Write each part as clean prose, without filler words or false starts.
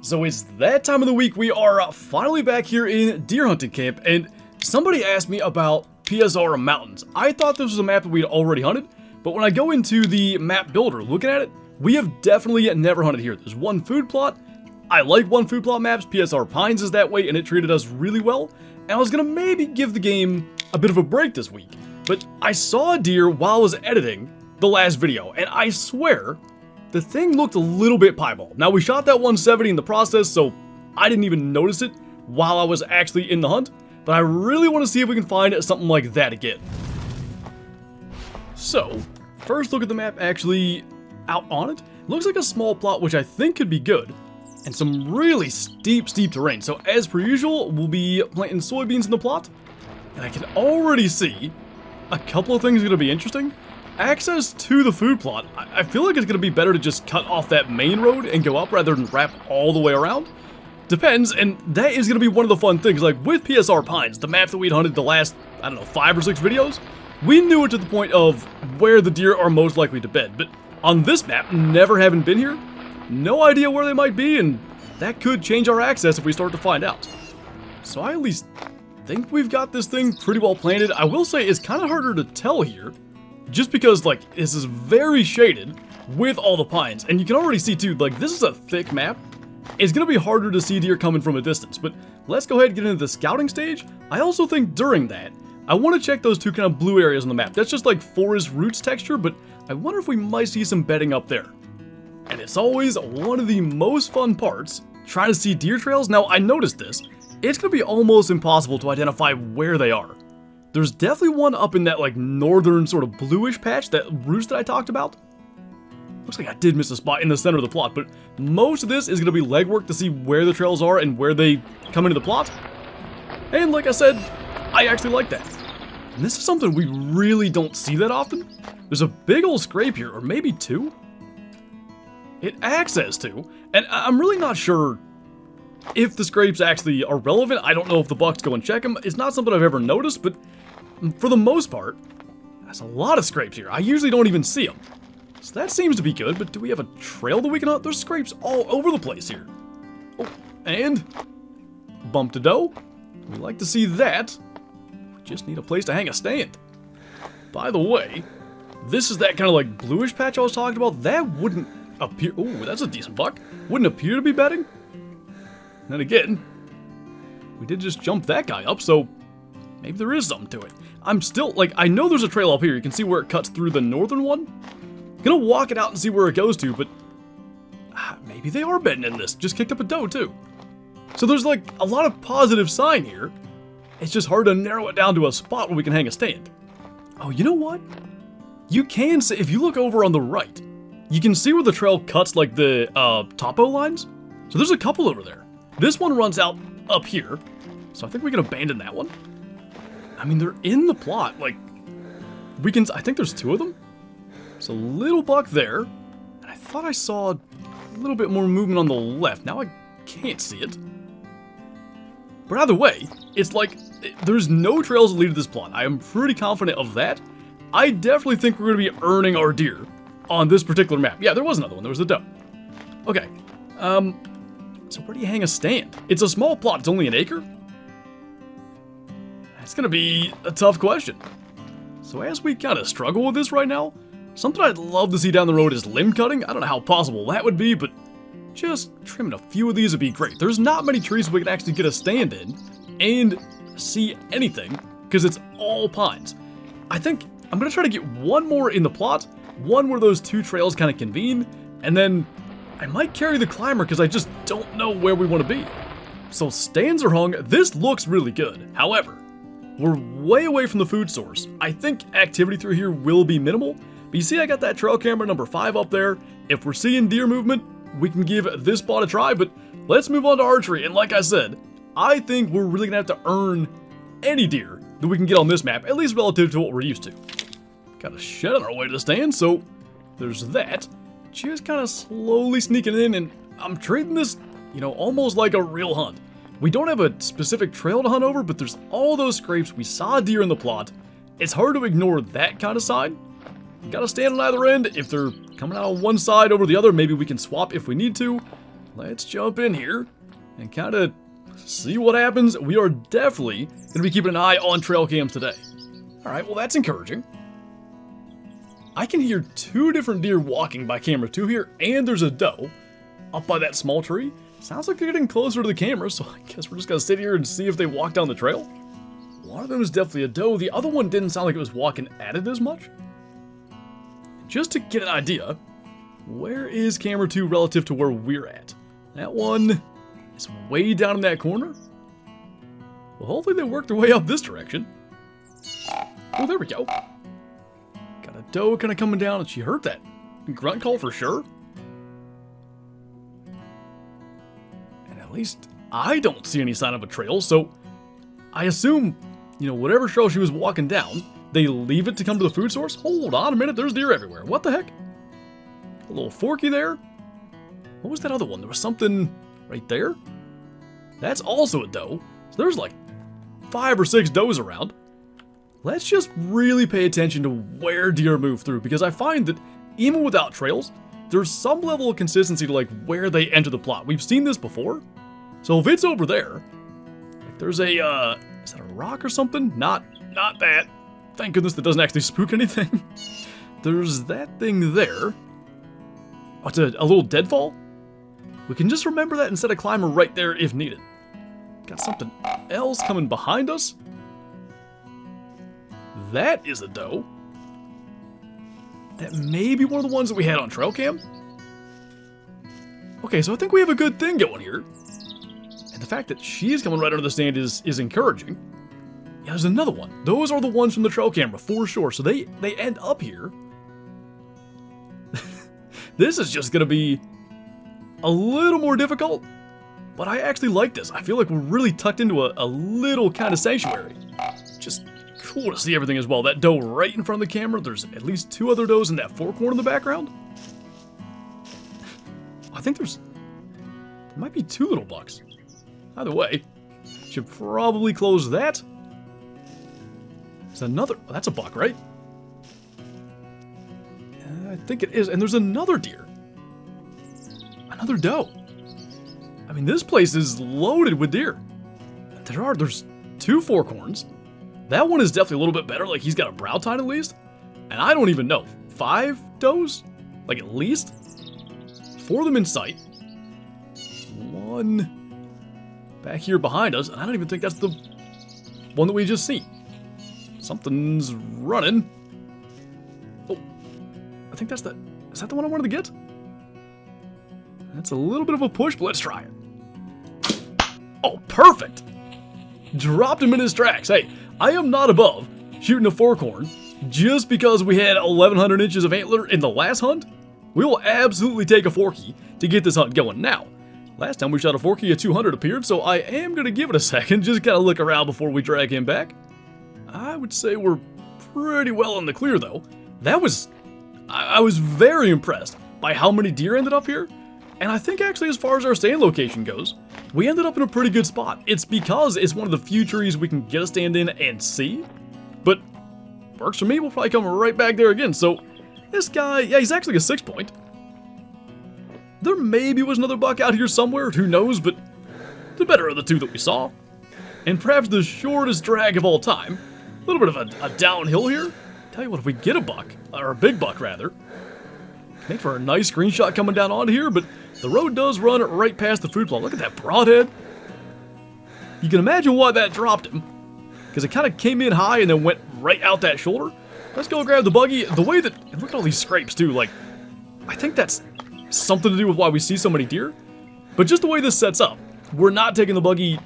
So it's that time of the week. We are finally back here in deer hunting camp, and somebody asked me about PSR Mountains. I thought this was a map that we'd already hunted, but when I go into the map builder looking at it, we have definitely never hunted here. There's one food plot. I like one food plot maps. PSR Pines is that way, and it treated us really well. And I was gonna maybe give the game a bit of a break this week, but I saw a deer while I was editing the last video, and I swear the thing looked a little bit piebald. Now, we shot that 170 in the process, so I didn't even notice it while I was actually in the hunt, but I really want to see if we can find something like that again. So, first look at the map actually out on it. Looks like a small plot, which I think could be good, and some really steep terrain. So, as per usual, we'll be planting soybeans in the plot, and I can already see a couple of things are going to be interesting. Access to the food plot, I feel like it's going to be better to just cut off that main road and go up rather than wrap all the way around. Depends, and that is going to be one of the fun things. Like with PSR Pines, the map that we'd hunted the last, I don't know, 5 or 6 videos, we knew it to the point of where the deer are most likely to bed. But on this map, never having been here, no idea where they might be, and that could change our access if we start to find out. So I at least think we've got this thing pretty well planted. I will say it's kind of harder to tell here, just because, like, this is very shaded with all the pines. And you can already see, too, like, this is a thick map. It's going to be harder to see deer coming from a distance. But let's go ahead and get into the scouting stage. I also think during that, I want to check those 2 kind of blue areas on the map. That's just like forest roots texture, but I wonder if we might see some bedding up there. And it's always one of the most fun parts, trying to see deer trails. Now, I noticed this. It's going to be almost impossible to identify where they are. There's definitely one up in that, like, northern sort of bluish patch, that roost that I talked about. Looks like I did miss a spot in the center of the plot, but most of this is going to be legwork to see where the trails are and where they come into the plot. And like I said, I actually like that. And this is something we really don't see that often. There's a big old scrape here, or maybe 2. It access to, and I'm really not sure if the scrapes actually are relevant. I don't know if the bucks go and check them. It's not something I've ever noticed, but for the most part, there's a lot of scrapes here. I usually don't even see them. So that seems to be good, but do we have a trail that we can hunt? There's scrapes all over the place here. Oh, and bump to doe. We like to see that. We just need a place to hang a stand. By the way, this is that kind of like bluish patch I was talking about. That wouldn't appear... Oh, that's a decent buck. Wouldn't appear to be bedding. And again, we did just jump that guy up, so maybe there is something to it. I'm still, like, I know there's a trail up here. You can see where it cuts through the northern one. I'm gonna walk it out and see where it goes to, but maybe they are bedding in this. Just kicked up a doe, too. So there's, like, a lot of positive sign here. It's just hard to narrow it down to a spot where we can hang a stand. Oh, you know what? You can see, if you look over on the right, you can see where the trail cuts, like, the topo lines. So there's a couple over there. This one runs out up here, so I think we can abandon that one. I mean, they're in the plot, like, we can, I think there's 2 of them. There's a little buck there, and I thought I saw a little bit more movement on the left. Now I can't see it. But either way, it's like, there's no trails that lead to this plot. I am pretty confident of that. I definitely think we're going to be earning our deer on this particular map. Yeah, there was another one. There was the doe. Okay, so where do you hang a stand? It's a small plot. It's only an acre? That's going to be a tough question. So as we kind of struggle with this right now, something I'd love to see down the road is limb cutting. I don't know how possible that would be, but just trimming a few of these would be great. There's not many trees we can actually get a stand in and see anything because it's all pines. I think I'm going to try to get one more in the plot, one where those 2 trails kind of convene, and then I might carry the climber because I just don't know where we want to be. So stands are hung. This looks really good. However, we're way away from the food source. I think activity through here will be minimal. But you see I got that trail camera number 5 up there. If we're seeing deer movement, we can give this spot a try. But let's move on to archery. And like I said, I think we're really going to have to earn any deer that we can get on this map, at least relative to what we're used to. Got a shed on our way to the stand, so there's that. Just kind of slowly sneaking in, and I'm treating this, you know, almost like a real hunt. We don't have a specific trail to hunt over, but there's all those scrapes. We saw a deer in the plot. It's hard to ignore that kind of sign. Gotta stand on either end. If they're coming out on one side over the other, maybe we can swap if we need to. let's jump in here and kind of see what happens. We are definitely going to be keeping an eye on trail cams today. All right, well, that's encouraging. I can hear 2 different deer walking by camera 2 here, and there's a doe up by that small tree. Sounds like they're getting closer to the camera, so I guess we're just going to sit here and see if they walk down the trail. One of them is definitely a doe. The other one didn't sound like it was walking at it as much. Just to get an idea, where is camera 2 relative to where we're at? That one is way down in that corner. Well, hopefully they work their way up this direction. Oh, there we go. Got a doe kind of coming down, and she heard that grunt call for sure. And at least I don't see any sign of a trail, so I assume, you know, whatever trail she was walking down, they leave it to come to the food source. Hold on a minute, there's deer everywhere. What the heck? A little forky there. What was that other one? There was something right there. That's also a doe. So there's like 5 or 6 does around. Let's just really pay attention to where deer move through, because I find that even without trails, there's some level of consistency to like where they enter the plot. We've seen this before. So if it's over there, like there's a, is that a rock or something? Not that. Thank goodness that doesn't actually spook anything. There's that thing there. Oh, it's a little deadfall? We can just remember that instead of climbing right there if needed. Got something else coming behind us. That is a doe. That may be one of the ones that we had on trail cam. Okay, so I think we have a good thing going here. And the fact that she's coming right under the stand is encouraging. Yeah, there's another one. Those are the ones from the trail camera for sure. So they end up here. This is just going to be a little more difficult. But I actually like this. I feel like we're really tucked into a little kind of sanctuary. Just cool to see everything as well. That doe right in front of the camera. There's at least 2 other does in that forecorner in the background. I think there might be 2 little bucks. Either way, should probably close that. There's another, oh, that's a buck, right? I think it is, and there's another deer. Another doe. I mean, this place is loaded with deer. There's 2 fork horns. That one is definitely a little bit better, like he's got a brow tine at least. And I don't even know, 5 does? Like at least? 4 of them in sight. 1 back here behind us, and I don't even think that's the one that we just seen. Something's running. Oh, I think is that the one I wanted to get? That's a little bit of a push, but let's try it. Oh, perfect! Dropped him in his tracks. Hey, I am not above shooting a fork horn just because we had 1,100 inches of antler in the last hunt. We will absolutely take a forky to get this hunt going. Now, last time we shot a forky, a 200 appeared, so I am going to give it a second, just kind of look around before we drag him back. I would say we're pretty well in the clear, though. I was very impressed by how many deer ended up here. And I think actually as far as our stand location goes, we ended up in a pretty good spot. It's because it's one of the few trees we can get a stand in and see. But works for me, we'll probably come right back there again. So this guy, yeah, he's actually a 6-point. There maybe was another buck out here somewhere, who knows, but the better of the 2 that we saw. And perhaps the shortest drag of all time. A little bit of a downhill here. Tell you what, if we get a buck, or a big buck rather, make for a nice screenshot coming down on here, but the road does run right past the food plot. Look at that broadhead. You can imagine why that dropped him, because it kind of came in high and then went right out that shoulder. Let's go grab the buggy. The way that, and look at all these scrapes too, like, I think that's something to do with why we see so many deer. But just the way this sets up, we're not taking the buggy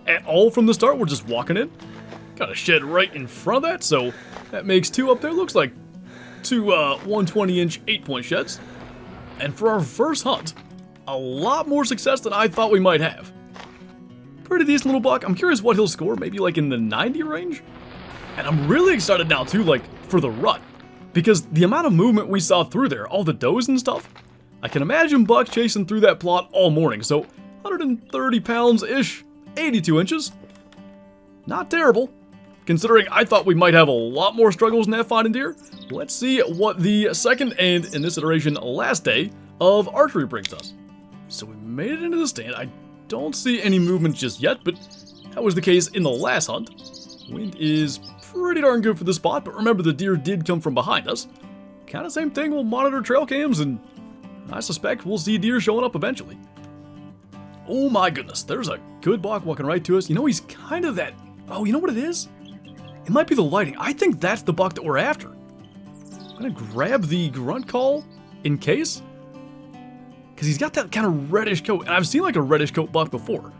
at all from the start. We're just walking in. Got a shed right in front of that, so that makes 2 up there. Looks like 2 120-inch 8-point sheds. And for our first hunt, a lot more success than I thought we might have. Pretty decent little buck. I'm curious what he'll score, maybe like in the 90 range? And I'm really excited now too, like for the rut, because the amount of movement we saw through there, all the does and stuff, I can imagine bucks chasing through that plot all morning. So 130 pounds-ish, 82 inches. Not terrible. Considering I thought we might have a lot more struggles in that finding deer. Let's see what the second and, in this iteration, last day of archery brings us. So we made it into the stand. I don't see any movement just yet, but that was the case in the last hunt. Wind is pretty darn good for this spot, but remember the deer did come from behind us. Kind of same thing, we'll monitor trail cams, and I suspect we'll see deer showing up eventually. Oh my goodness, there's a good buck walking right to us. You know, he's kind of that... Oh, you know what it is? It might be the lighting. I think that's the buck that we're after. I'm gonna grab the grunt call in case. Because he's got that kind of reddish coat, and I've seen like a reddish coat buck before.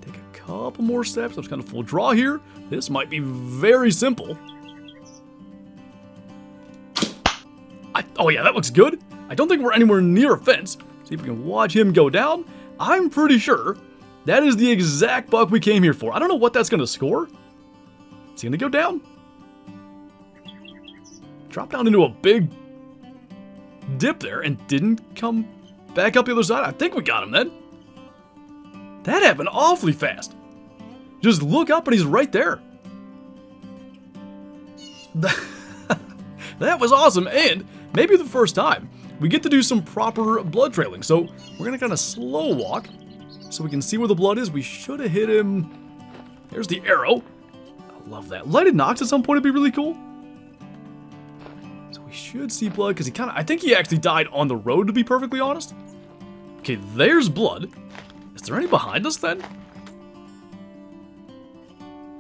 Take a couple more steps. I'm just kind of full draw here. This might be very simple. Oh yeah, that looks good. I don't think we're anywhere near a fence. See if we can watch him go down. I'm pretty sure that is the exact buck we came here for. I don't know what that's going to score. Is he going to go down? Drop down into a big dip there and didn't come back up the other side. I think we got him then. That happened awfully fast. Just look up and he's right there. That was awesome, and maybe the first time we get to do some proper blood trailing. So we're going to kind of slow walk so we can see where the blood is. We should have hit him. There's the arrow. I love that. Lighted knocks at some point would be really cool. So we should see blood because I think he actually died on the road, to be perfectly honest. Okay, there's blood. Is there any behind us then?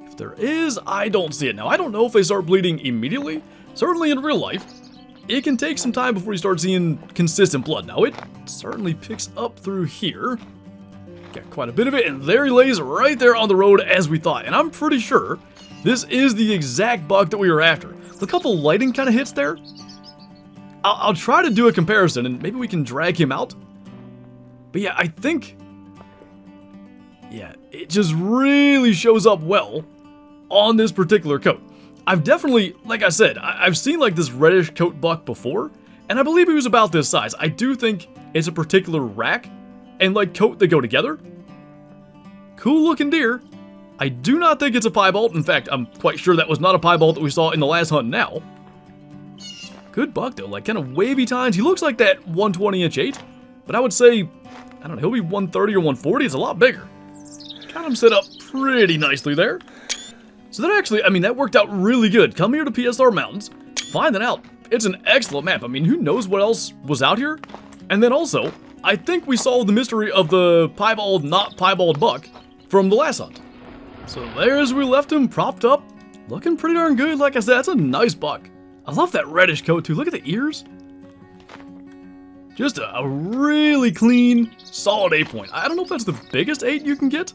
If there is, I don't see it. Now, I don't know if they start bleeding immediately. Certainly in real life, it can take some time before you start seeing consistent blood. Now, it certainly picks up through here. Got quite a bit of it, and there he lays right there on the road as we thought. And I'm pretty sure this is the exact buck that we were after. A couple lighting kind of hits there. I'll try to do a comparison, and maybe we can drag him out. But yeah, I think... Yeah, it just really shows up well on this particular coat. I've definitely, like I said, I've seen like this reddish coat buck before, and I believe he was about this size. I do think it's a particular rack and like coat that go together. Cool looking deer. I do not think it's a piebald. In fact, I'm quite sure that was not a piebald that we saw in the last hunt now. Good buck though, like kind of wavy tines. He looks like that 120 H8, but I would say, I don't know, he'll be 130 or 140. It's a lot bigger. Got him set up pretty nicely there. So that actually, I mean, that worked out really good. Come here to PSR Mountains, find it out. It's an excellent map. I mean, who knows what else was out here? And then also, I think we solved the mystery of the piebald, not piebald buck from the last hunt. So there's we left him propped up, looking pretty darn good. Like I said, that's a nice buck. I love that reddish coat too. Look at the ears. Just a really clean, solid 8 point. I don't know if that's the biggest 8 you can get.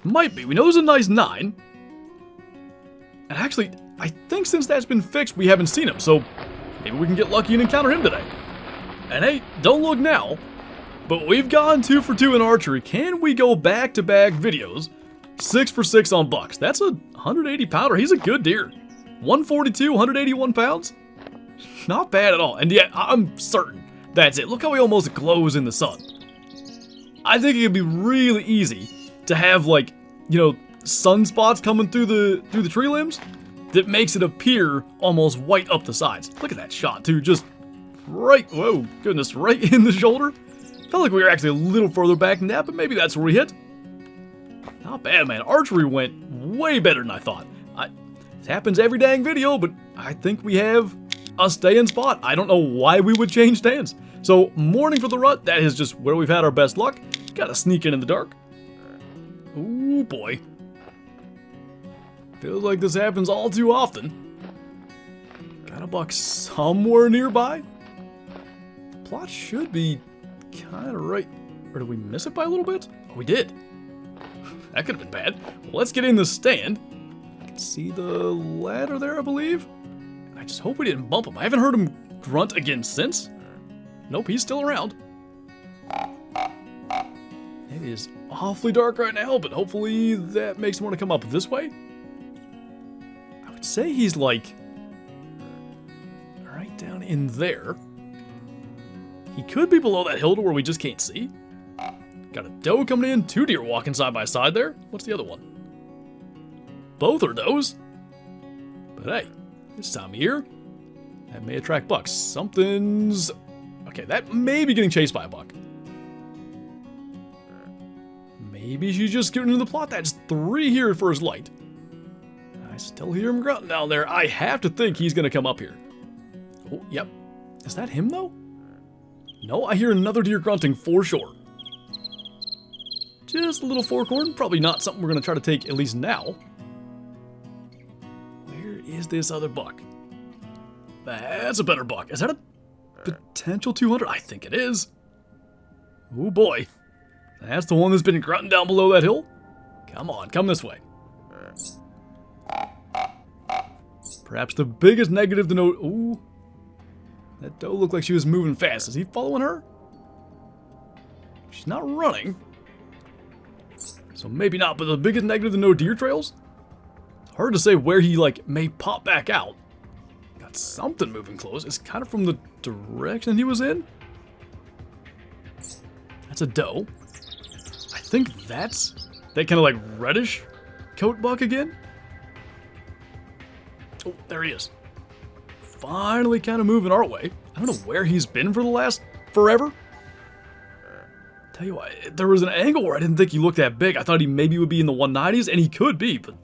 Might be. We know there's a nice 9. And actually, I think since that's been fixed, we haven't seen him. So maybe we can get lucky and encounter him today. And hey, don't look now, but we've gone 2 for 2 in archery. Can we go back-to-back videos 6 for 6 on bucks? That's a 180 pounder. He's a good deer. 142, 181 pounds. Not bad at all. And yet, I'm certain that's it. Look how he almost glows in the sun. I think it could be really easy to have, like, you know, sunspots coming through the tree limbs that makes it appear almost white up the sides. Look at that shot too, just right, whoa, goodness, right in the shoulder. Felt like we were actually a little further back than that, but maybe that's where we hit. Not bad, man. Archery went way better than I thought. It happens every dang video, but I think we have a stay-in spot. I don't know why we would change stands. So, morning for the rut, that is just where we've had our best luck. Gotta sneak in the dark. Ooh, boy. Feels like this happens all too often. Got a buck somewhere nearby. The plot should be kind of right. Or did we miss it by a little bit? Oh, we did. That could have been bad. Well, let's get in the stand. I can see the ladder there, I believe. And I just hope we didn't bump him. I haven't heard him grunt again since. Nope, he's still around. It is awfully dark right now, but hopefully that makes him want to come up this way. I would say he's like right down in there. He could be below that hill to where we just can't see. Got a doe coming in, 2 deer walking side by side there. What's the other one? Both are does. But hey, this time of year, that may attract bucks. Something's... Okay, that may be getting chased by a buck. Maybe she's just getting into the plot. That's 3 here at first light. I still hear him grunting down there. I have to think he's going to come up here. Oh, yep. Is that him, though? No, I hear another deer grunting for sure. Just a little fork horn. Probably not something we're going to try to take, at least now. Where is this other buck? That's a better buck. Is that a potential 200? I think it is. Oh, boy. That's the one that's been grunting down below that hill. Come on, come this way. Perhaps the biggest negative to note. Ooh. That doe looked like she was moving fast. Is he following her? She's not running. So maybe not, but the biggest negative to no deer trails? It's hard to say where he, like, may pop back out. Got something moving close. It's kind of from the direction he was in. That's a doe. I think that's that kind of, like, reddish coat buck again. Oh, there he is. Finally kind of moving our way. I don't know where he's been for the last forever. Tell you what, there was an angle where I didn't think he looked that big. I thought he maybe would be in the 190s, and he could be, but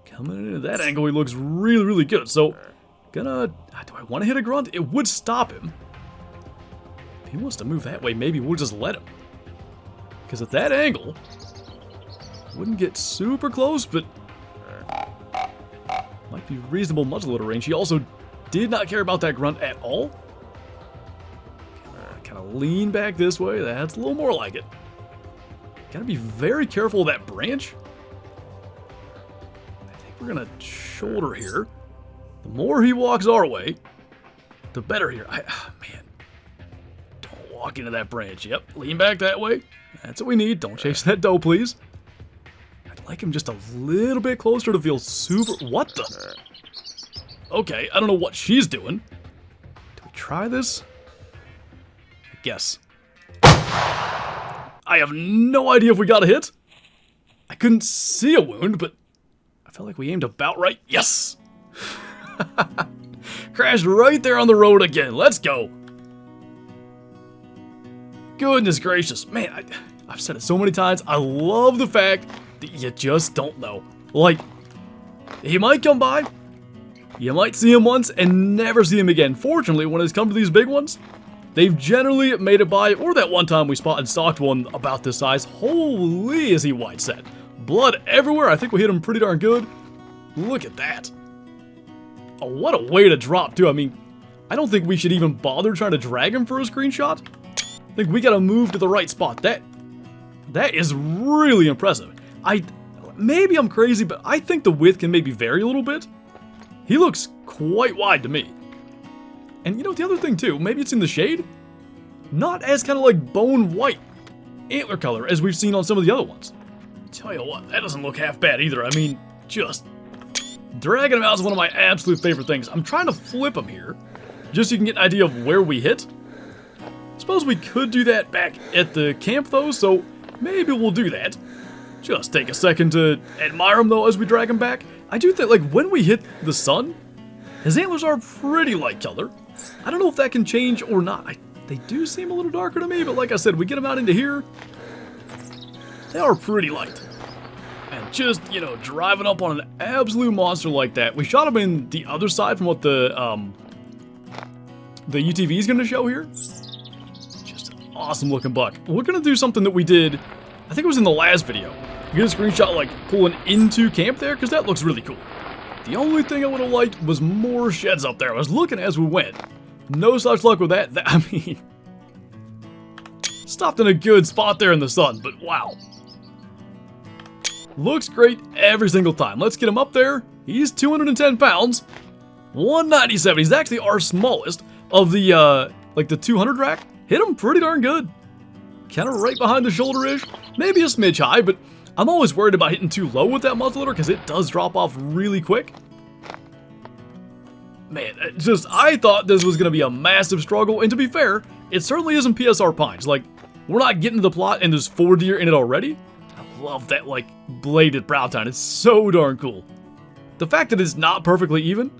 coming into that angle, he looks really, really good. So, do I want to hit a grunt? It would stop him. If he wants to move that way, maybe we'll just let him. Because at that angle, wouldn't get super close, but might be reasonable muzzleloader range. He also did not care about that grunt at all. Kind of lean back this way. That's a little more like it. Gotta be very careful of that branch. I think we're gonna shoulder here. The more he walks our way, the better here. Man. Don't walk into that branch. Yep, lean back that way. That's what we need. Don't chase that doe, please. I'd like him just a little bit closer to feel super... What the... Okay, I don't know what she's doing. Do we try this? I guess. I have no idea if we got a hit. I couldn't see a wound, but I felt like we aimed about right. Yes! Crashed right there on the road again. Let's go. Goodness gracious. Man, I've said it so many times. I love the fact that you just don't know. Like, he might come by. You might see him once and never see him again. Fortunately, when it's come to these big ones, they've generally made it by, or that one time we spotted and stalked one about this size. Holy, is he wide set. Blood everywhere. I think we hit him pretty darn good. Look at that. Oh, what a way to drop, too. I mean, I don't think we should even bother trying to drag him for a screenshot. I think we gotta move to the right spot. That is really impressive. Maybe I'm crazy, but I think the width can maybe vary a little bit. He looks quite wide to me. And you know, the other thing too, maybe it's in the shade. Not as kind of like bone white antler color as we've seen on some of the other ones. Tell you what, that doesn't look half bad either. I mean, just dragging him out is one of my absolute favorite things. I'm trying to flip him here, just so you can get an idea of where we hit. Suppose we could do that back at the camp though, so maybe we'll do that. Just take a second to admire him though as we drag him back. I do think, like, when we hit the sun, his antlers are pretty light color. I don't know if that can change or not. They do seem a little darker to me, but like I said, we get them out into here, they are pretty light. And just, you know, driving up on an absolute monster like that. We shot him in the other side from what the UTV is going to show here. Just an awesome looking buck. We're going to do something that we did, I think it was in the last video. Get a screenshot like pulling into camp there, because that looks really cool. The only thing I would have liked was more sheds up there. I was looking as we went. No such luck with that. I mean, stopped in a good spot there in the sun, but wow. Looks great every single time. Let's get him up there. He's 210 pounds. 197. He's actually our smallest of the, like the 200 rack. Hit him pretty darn good. Kind of right behind the shoulder-ish. Maybe a smidge high, but I'm always worried about hitting too low with that muzzleloader because it does drop off really quick. Man, I thought this was going to be a massive struggle, and to be fair, it certainly isn't PSR Pines. Like, we're not getting to the plot and there's 4 deer in it already. I love that, like, bladed brow tine. It's so darn cool. The fact that it's not perfectly even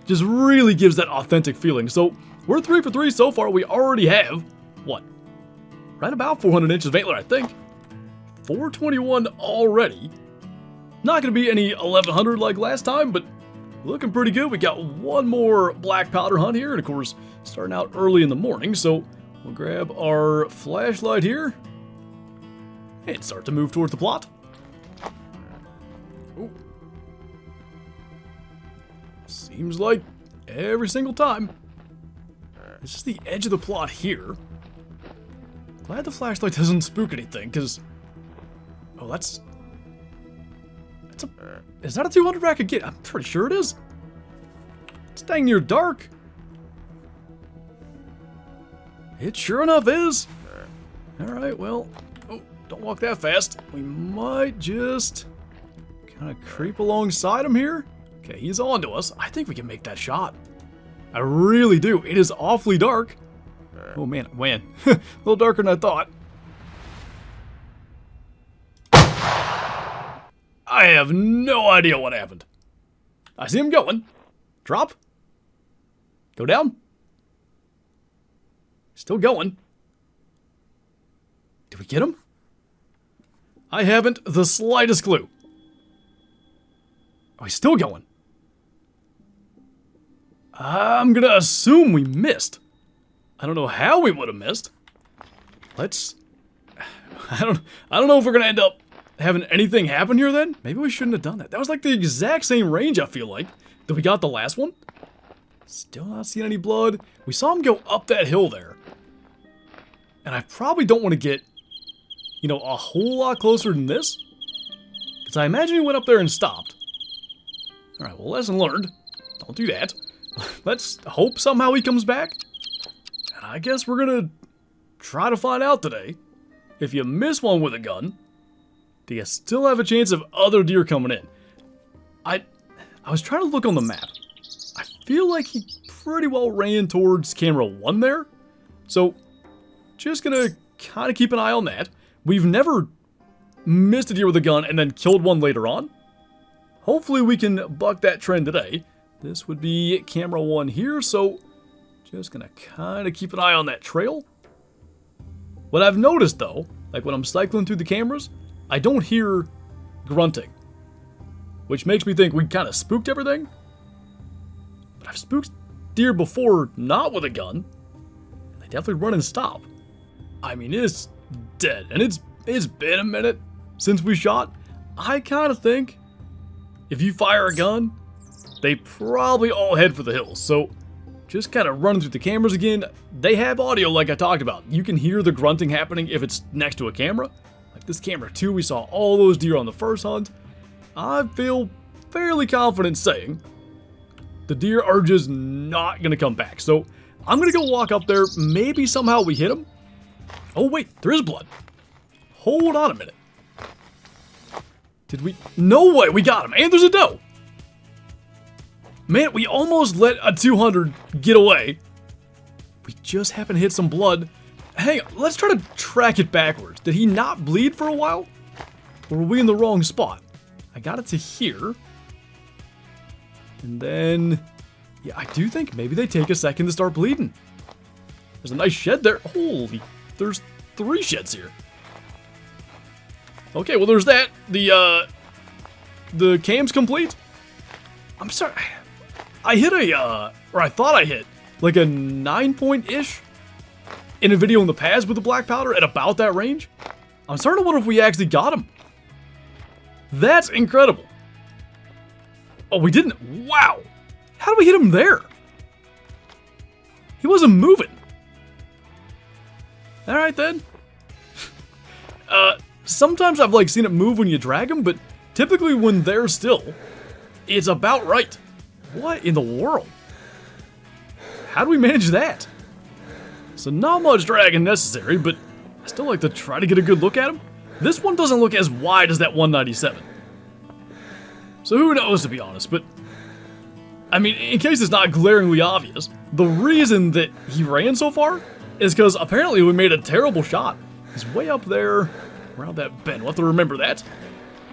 just really gives that authentic feeling. So, we're 3 for 3 so far. We already have, what? Right about 400 inches of antler, I think. 421 already. Not going to be any 1100 like last time, but looking pretty good. We got one more black powder hunt here, and of course, starting out early in the morning, so we'll grab our flashlight here and start to move towards the plot. Ooh. Seems like every single time. This is the edge of the plot here. Glad the flashlight doesn't spook anything, because... Oh, that's a... Is that a 200 rack again? I'm pretty sure it is. It's dang near dark. It sure enough is. Alright, well... Oh, don't walk that fast. We might just... kind of creep alongside him here. Okay, he's on to us. I think we can make that shot. I really do. It is awfully dark. Oh man, a little darker than I thought. I have no idea what happened. I see him going. Drop. Go down. Still going. Did we get him? I haven't the slightest clue. Oh, he's still going. I'm gonna assume we missed. I don't know how we would have missed. Let's... I don't know if we're gonna end up having anything happen here then. Maybe we shouldn't have done that. That was like the exact same range, I feel like, that we got the last one. Still not seeing any blood. We saw him go up that hill there. And I probably don't want to get, you know, a whole lot closer than this. Because I imagine he went up there and stopped. Alright, well, lesson learned. Don't do that. Let's hope somehow he comes back. And I guess we're gonna try to find out today. If you miss one with a gun, do you still have a chance of other deer coming in? I was trying to look on the map. I feel like he pretty well ran towards camera 1 there. So, just gonna kind of keep an eye on that. We've never missed a deer with a gun and then killed one later on. Hopefully we can buck that trend today. This would be camera 1 here, so just gonna kind of keep an eye on that trail. What I've noticed though, like when I'm cycling through the cameras, I don't hear grunting, which makes me think we kind of spooked everything. But I've spooked deer before, not with a gun. They definitely run and stop. I mean, it's dead, and it's been a minute since we shot. I kind of think if you fire a gun, they probably all head for the hills. So just kind of running through the cameras again. They have audio like I talked about. You can hear the grunting happening if it's next to a camera. Like this camera too, we saw all those deer on the first hunt. I feel fairly confident saying the deer are just not going to come back. So I'm going to go walk up there. Maybe somehow we hit them. Oh wait, there is blood. Hold on a minute. Did we? No way, we got him. And there's a doe. Man, we almost let a 200 get away. We just happened to hit some blood. Hang on, let's try to track it backwards. Did he not bleed for a while? Or were we in the wrong spot? I got it to here. And then, yeah, I do think maybe they take a second to start bleeding. There's a nice shed there. Holy, there's 3 sheds here. Okay, well there's that. The cam's complete. I'm sorry. I hit or I thought I hit, like a 9-point-ish in a video in the past with the black powder at about that range. I'm starting to wonder if we actually got him. That's incredible. Oh, we didn't. Wow. How did we hit him there? He wasn't moving. All right, then. Sometimes I've like seen it move when you drag them, but typically when they're still, it's about right. What in the world? How do we manage that? So not much dragging necessary, but I still like to try to get a good look at him. This one doesn't look as wide as that 197. So who knows, to be honest, but I mean, in case it's not glaringly obvious, the reason that he ran so far is because apparently we made a terrible shot. He's way up there around that bend. We'll have to remember that.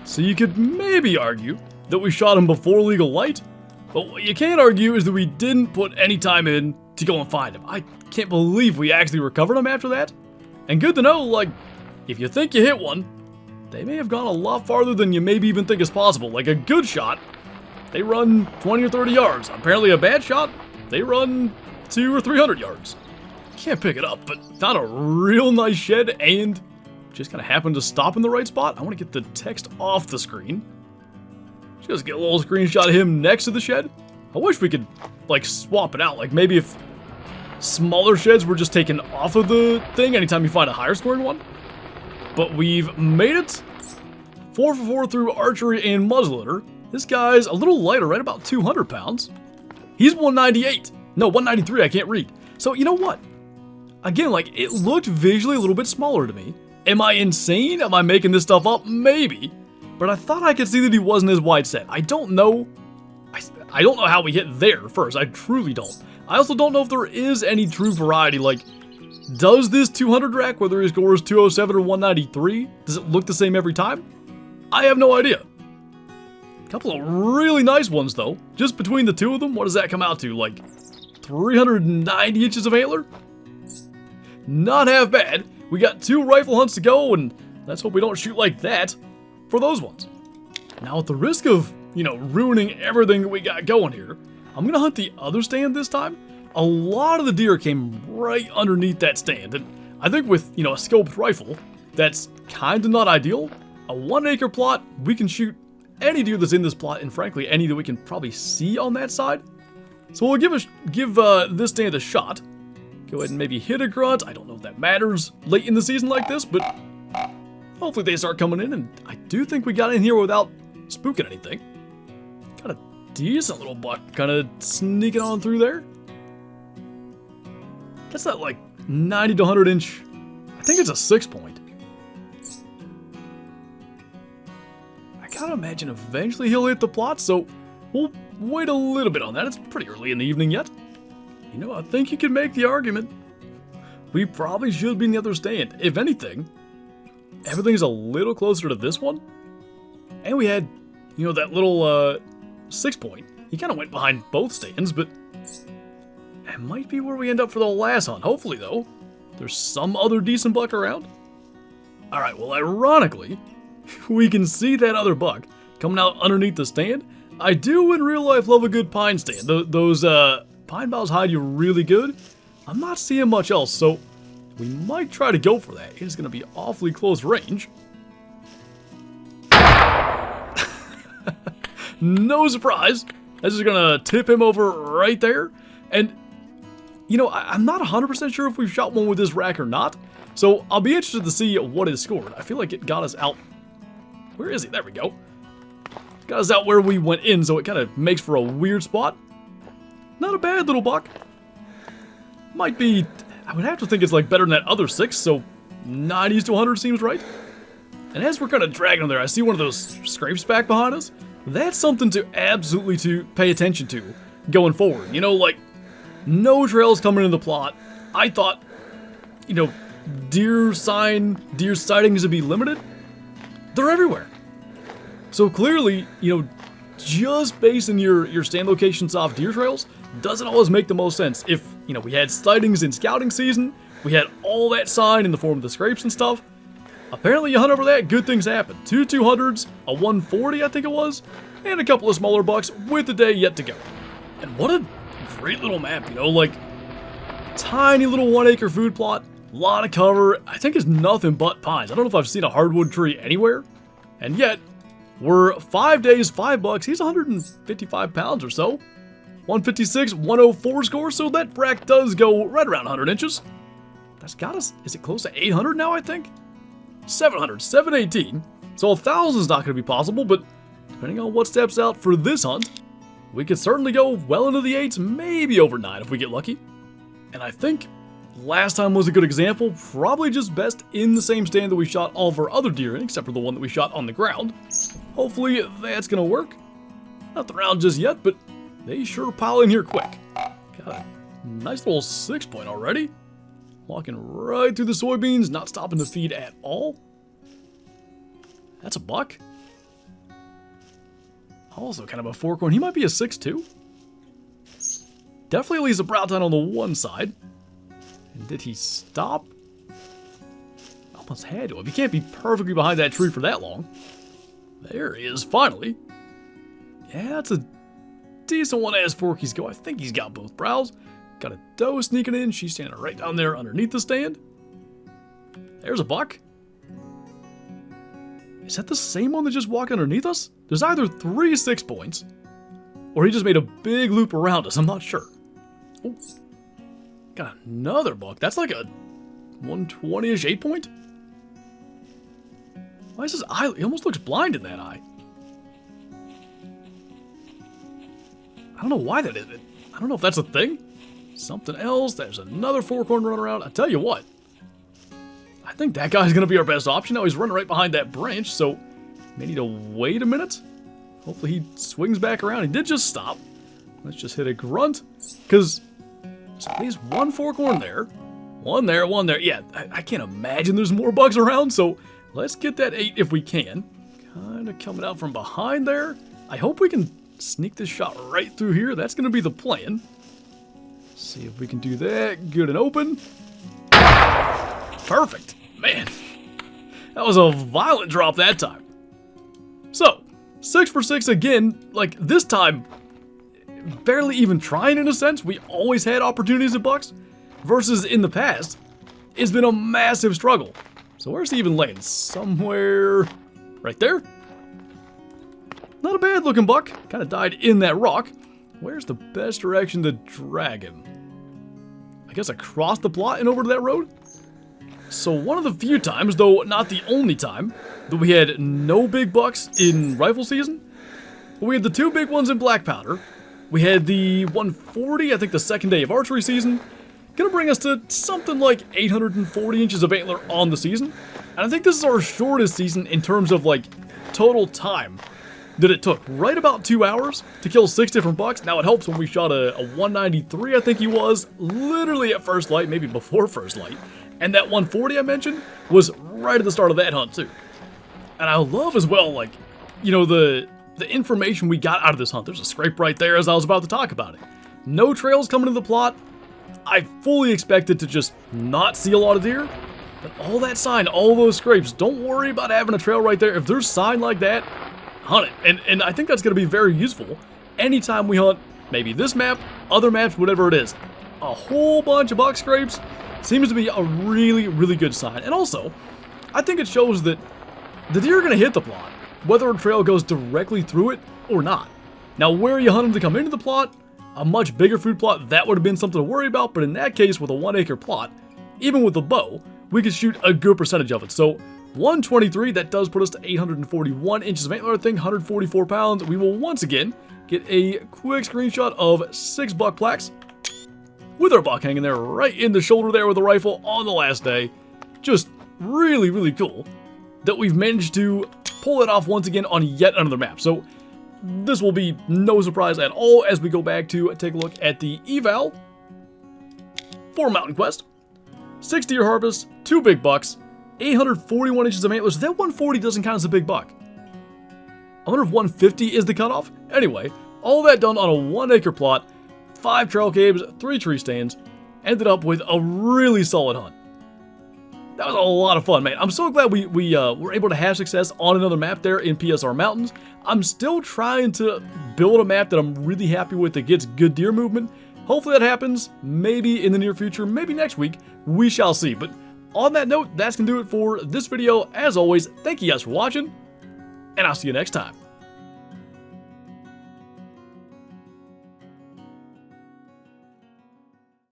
So you could maybe argue that we shot him before legal light, but what you can't argue is that we didn't put any time in to go and find him. I can't believe we actually recovered him after that. And good to know, like, if you think you hit one, they may have gone a lot farther than you maybe even think is possible. Like a good shot, they run 20 or 30 yards. Apparently a bad shot, they run 200 or 300 yards. Can't pick it up, but found a real nice shed and just kind of happened to stop in the right spot. I want to get the text off the screen. Just get a little screenshot of him next to the shed. I wish we could, like, swap it out. Like, maybe if smaller sheds were just taken off of the thing anytime you find a higher scoring one. But we've made it. 4 for 4 through Archery and Muzzleloader. This guy's a little lighter, right about 200 pounds. He's 198. No, 193, I can't read. So, you know what? Again, like, it looked visually a little bit smaller to me. Am I insane? Am I making this stuff up? Maybe. But I thought I could see that he wasn't as wide set. I don't know. I don't know how we hit there first. I truly don't. I also don't know if there is any true variety. Like, does this 200 rack, whether he scores 207 or 193, does it look the same every time? I have no idea. A couple of really nice ones, though. Just between the two of them, what does that come out to? Like, 390 inches of antler? Not half bad. We got 2 rifle hunts to go, and let's hope we don't shoot like that for those ones. Now, at the risk of, you know, ruining everything that we got going here, I'm going to hunt the other stand this time. A lot of the deer came right underneath that stand, and I think with, you know, a scoped rifle, that's kind of not ideal. A 1 acre plot, we can shoot any deer that's in this plot, and frankly, any that we can probably see on that side. So we'll give this stand a shot. Go ahead and maybe hit a grunt. I don't know if that matters late in the season like this, but hopefully they start coming in, and I do think we got in here without spooking anything. Got a decent little buck kind of sneaking on through there. That's that like 90 to 100 inch. I think it's a 6-point. I gotta imagine eventually he'll hit the plot, so we'll wait a little bit on that. It's pretty early in the evening yet. You know, I think you can make the argument. We probably should be in the other stand. If anything, everything's a little closer to this one. And we had, you know, that little 6-point. He kind of went behind both stands, but it might be where we end up for the last hunt. Hopefully, though, there's some other decent buck around. All right, well, ironically, we can see that other buck coming out underneath the stand. I do, in real life, love a good pine stand. Those pine boughs hide you really good. I'm not seeing much else, so we might try to go for that. It is going to be awfully close range. No surprise. This is going to tip him over right there. And, you know, I'm not 100% sure if we've shot one with this rack or not. So I'll be interested to see what is scored. I feel like it got us out. Where is he? There we go. Got us out where we went in, so it kind of makes for a weird spot. Not a bad little buck. Might be, I would have to think it's like better than that other 6, so 90s to 100 seems right. And as we're kind of dragging him there, I see one of those scrapes back behind us. That's something to absolutely to pay attention to going forward. You know, like, no trails coming into the plot. I thought, you know, deer sightings would be limited. They're everywhere. So clearly, you know, just basing your stand locations off deer trails doesn't always make the most sense. If, you know, we had sightings in scouting season, we had all that sign in the form of the scrapes and stuff. Apparently you hunt over that, good things happen. 2 200s, a 140 I think it was, and a couple of smaller bucks with the day yet to go. And what a great little map, you know, like tiny little 1 acre food plot, lot of cover. I think it's nothing but pines. I don't know if I've seen a hardwood tree anywhere, and yet we're 5 days, 5 bucks. He's 155 pounds or so. 156, 104 score, so that rack does go right around 100 inches. That's got us, is it close to 800 now, I think? 700, 718. So 1,000 is not going to be possible, but depending on what steps out for this hunt, we could certainly go well into the 8s, maybe over 9 if we get lucky. And I think last time was a good example, probably just best in the same stand that we shot all of our other deer in, except for the one that we shot on the ground. Hopefully that's going to work. Nothing around just yet, but they sure pile in here quick. Got a nice little 6-point already. Walking right through the soybeans, not stopping to feed at all. That's a buck. Also kind of a 4-corn. He might be a 6-2. Definitely at least a brow tine on the one side. And did he stop? Nope, Must have had to. He can't be perfectly behind that tree for that long. There he is, finally. Yeah, that's a decent one as Forky's go. I think he's got both brows. Got a doe sneaking in. She's standing right down there underneath the stand. There's a buck. Is that the same one that just walked underneath us? There's either 3 6 points, or he just made a big loop around us. I'm not sure. Ooh. Got another buck. That's like a 120-ish 8 point. Why is his eye? He almost looks blind in that eye. I don't know why that is. I don't know if that's a thing. Something else. There's another 4-corner run around. I tell you what. I think that guy's going to be our best option. Now he's running right behind that branch, so may need to wait a minute. Hopefully he swings back around. He did just stop. Let's just hit a grunt, because there's at least 1 4-corner there. One there, one there. Yeah, I can't imagine there's more bugs around, so let's get that 8 if we can. Kind of coming out from behind there. I hope we can sneak this shot right through here. That's going to be the plan. See if we can do that. Good and open. Perfect. Man, that was a violent drop that time. So, 6 for 6 again. Like, this time, barely even trying in a sense. We always had opportunities at bucks. Versus in the past, it's been a massive struggle. So where's he even laying? Somewhere right there? Not a bad looking buck. Kind of died in that rock. Where's the best direction to drag him? I guess across the plot and over to that road? So one of the few times, though not the only time, that we had no big bucks in rifle season. We had the 2 big ones in black powder. We had the 140, I think the second day of archery season. Gonna bring us to something like 840 inches of antler on the season. And I think this is our shortest season in terms of like total time that it took. Right about 2 hours to kill 6 different bucks. Now it helps when we shot a 193, I think he was, literally at first light, maybe before first light. And that 140 I mentioned was right at the start of that hunt too. And I love as well, like, you know, the information we got out of this hunt. There's a scrape right there as I was about to talk about it. No trails coming to the plot. I fully expected to just not see a lot of deer, but all that sign, all those scrapes, don't worry about having a trail right there. If there's sign like that, hunt it. And I think that's going to be very useful anytime we hunt maybe this map, other maps, whatever it is. A whole bunch of buck scrapes seems to be a really, really good sign. And also, I think it shows that the deer are going to hit the plot, whether a trail goes directly through it or not. Now, where you hunt them to come into the plot, a much bigger food plot, that would have been something to worry about, but in that case, with a 1 acre plot, even with the bow, we could shoot a good percentage of it. So, 123, that does put us to 841 inches of antler, I think, 144 pounds. We will once again get a quick screenshot of 6 buck plaques, with our buck hanging there right in the shoulder there with the rifle on the last day. Just really, really cool that we've managed to pull it off once again on yet another map. So, this will be no surprise at all as we go back to take a look at the eval for Mountain Quest. 6 deer harvest, 2 big bucks, 841 inches of antlers. That 140 doesn't count as a big buck. I wonder if 150 is the cutoff. Anyway, all that done on a 1 acre plot, 5 trail caves, 3 tree stands, ended up with a really solid hunt. That was a lot of fun, man. I'm so glad we were able to have success on another map there in PSR Mountains. I'm still trying to build a map that I'm really happy with that gets good deer movement. Hopefully that happens, maybe in the near future, maybe next week. We shall see. But on that note, that's going to do it for this video. As always, thank you guys for watching, and I'll see you next time.